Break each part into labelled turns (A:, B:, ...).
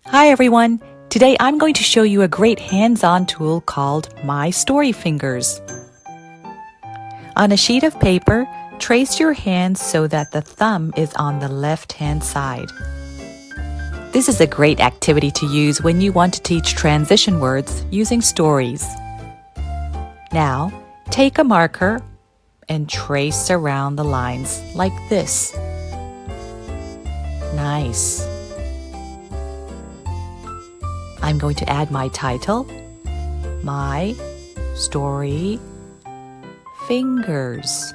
A: Hi everyone! Today I'm going to show you a great hands-on tool called My Story Fingers. On a sheet of paper, trace your hands so that the thumb is on the left-hand side. This is a great activity to use when you want to teach transition words using stories. Now, take a marker and trace around the lines like this. Nice! I'm going to add my title, My Story Fingers.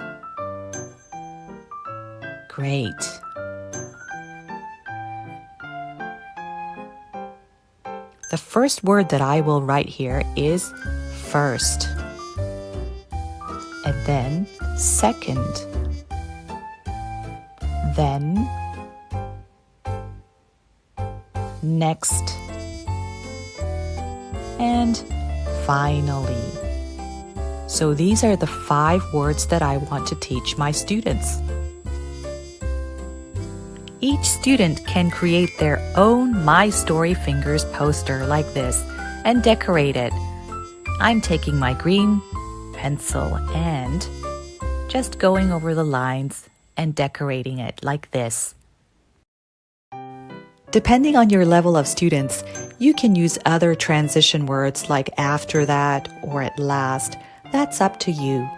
A: Great. The first word that I will write here is first, and then second, then next, and finally. So these are the 5 words that I want to teach my students. Each student can create their own My Story Fingers poster like this and decorate it. I'm taking my green pencil and just going over the lines and decorating it like this. Depending on your level of students, you can use other transition words like after that or at last. That's up to you.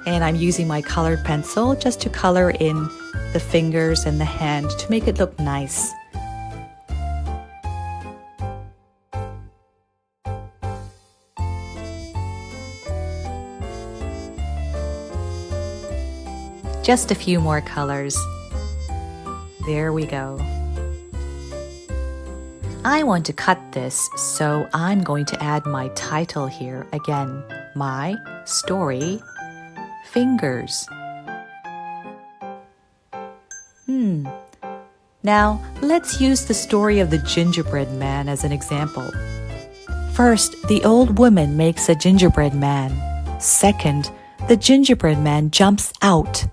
A: And I'm using my colored pencil just to color in the fingers and the hand to make it look nice. Just a few more colors. There we go. I want to cut this, so I'm going to add my title here again. My Story Fingers. Now, let's use the story of the gingerbread man as an example. First, the old woman makes a gingerbread man. Second, the gingerbread man jumps out.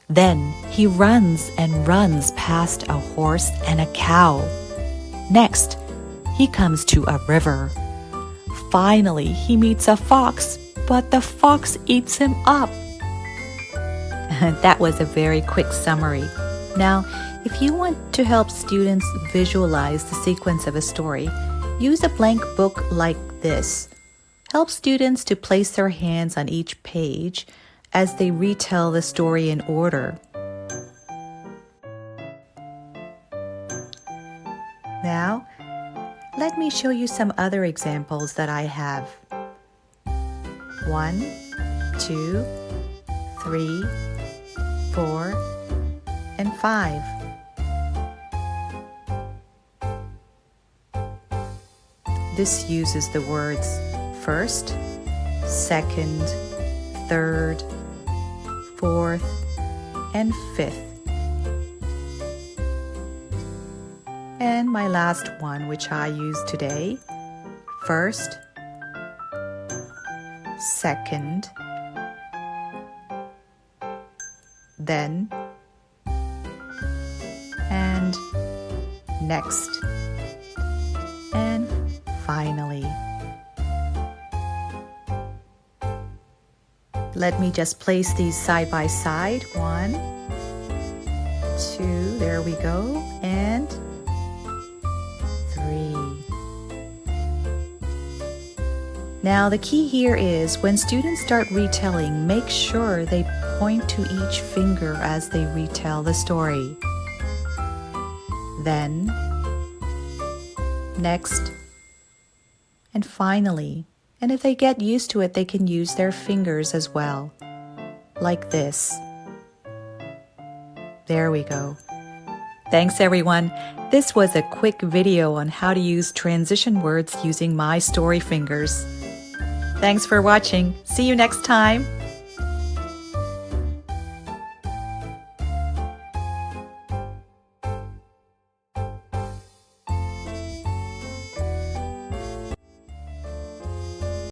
A: Then he runs and runs past a horse and a cow. Next, he comes to a river. Finally, he meets a fox, but the fox eats him up. That was a very quick summary. Now, if you want to help students visualize the sequence of a story, use a blank book like this. Help students to place their hands on each page as they retell the story in order. Now, let me show you some other examples that I have. 1, 2, 3, 4, and 5. This uses the words first, second, third, fourth, and fifth. And my last one, which I use today, first, second, then, and next, and finally. Let me just place these side by side. 1, 2, there we go, and 3. Now the key here is when students start retelling, make sure they point to each finger as they retell the story. Then, next, and finally. And if they get used to it, they can use their fingers as well, like this. There we go. Thanks everyone. This was a quick video on how to use transition words using My Story Fingers. Thanks for watching. See you next time.